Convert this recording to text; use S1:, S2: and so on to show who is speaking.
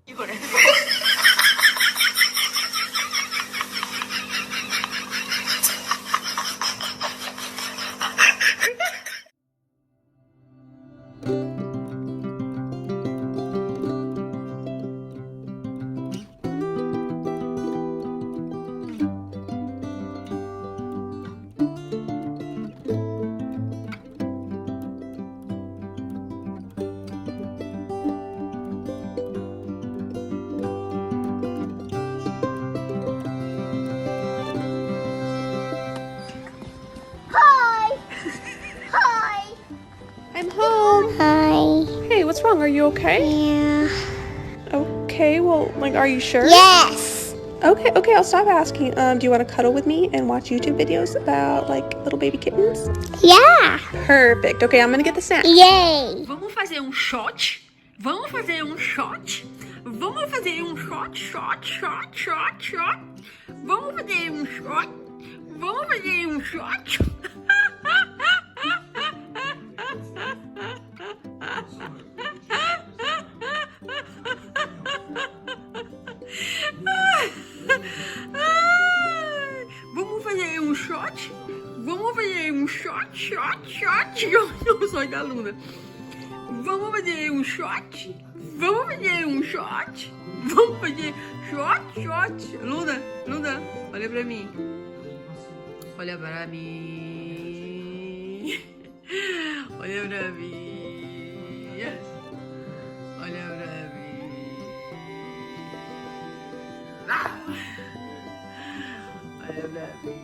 S1: 이거래.
S2: Hi. Hi.
S3: I'm home.
S2: Hi.
S3: Hey, what's wrong? Are you okay?
S2: Yeah.
S3: Okay, well, like, are you sure?
S2: Yes.
S3: Okay, I'll stop asking. Do you want to cuddle with me and watch YouTube videos about, like, little baby kittens?
S2: Yeah.
S3: Perfect. Okay, I'm gonna get the snack.
S2: Yay.
S1: Vamos fazer um shot? Vamos fazer um shot? Vamos fazer um shot, shot, shot, shot, shot. Vamos fazer um shot? Vamos fazer um shot? Vamos fazer um shot? Vamos fazer um shot, shot, shot. Eu sou da Luna. Vamos fazer um shot? Vamos fazer um shot? Vamos fazer shot, shot. Luna, olha pra mim. Olha pra mim. Olha pra mim. Olha pra mim. Ah! Olha pra mim.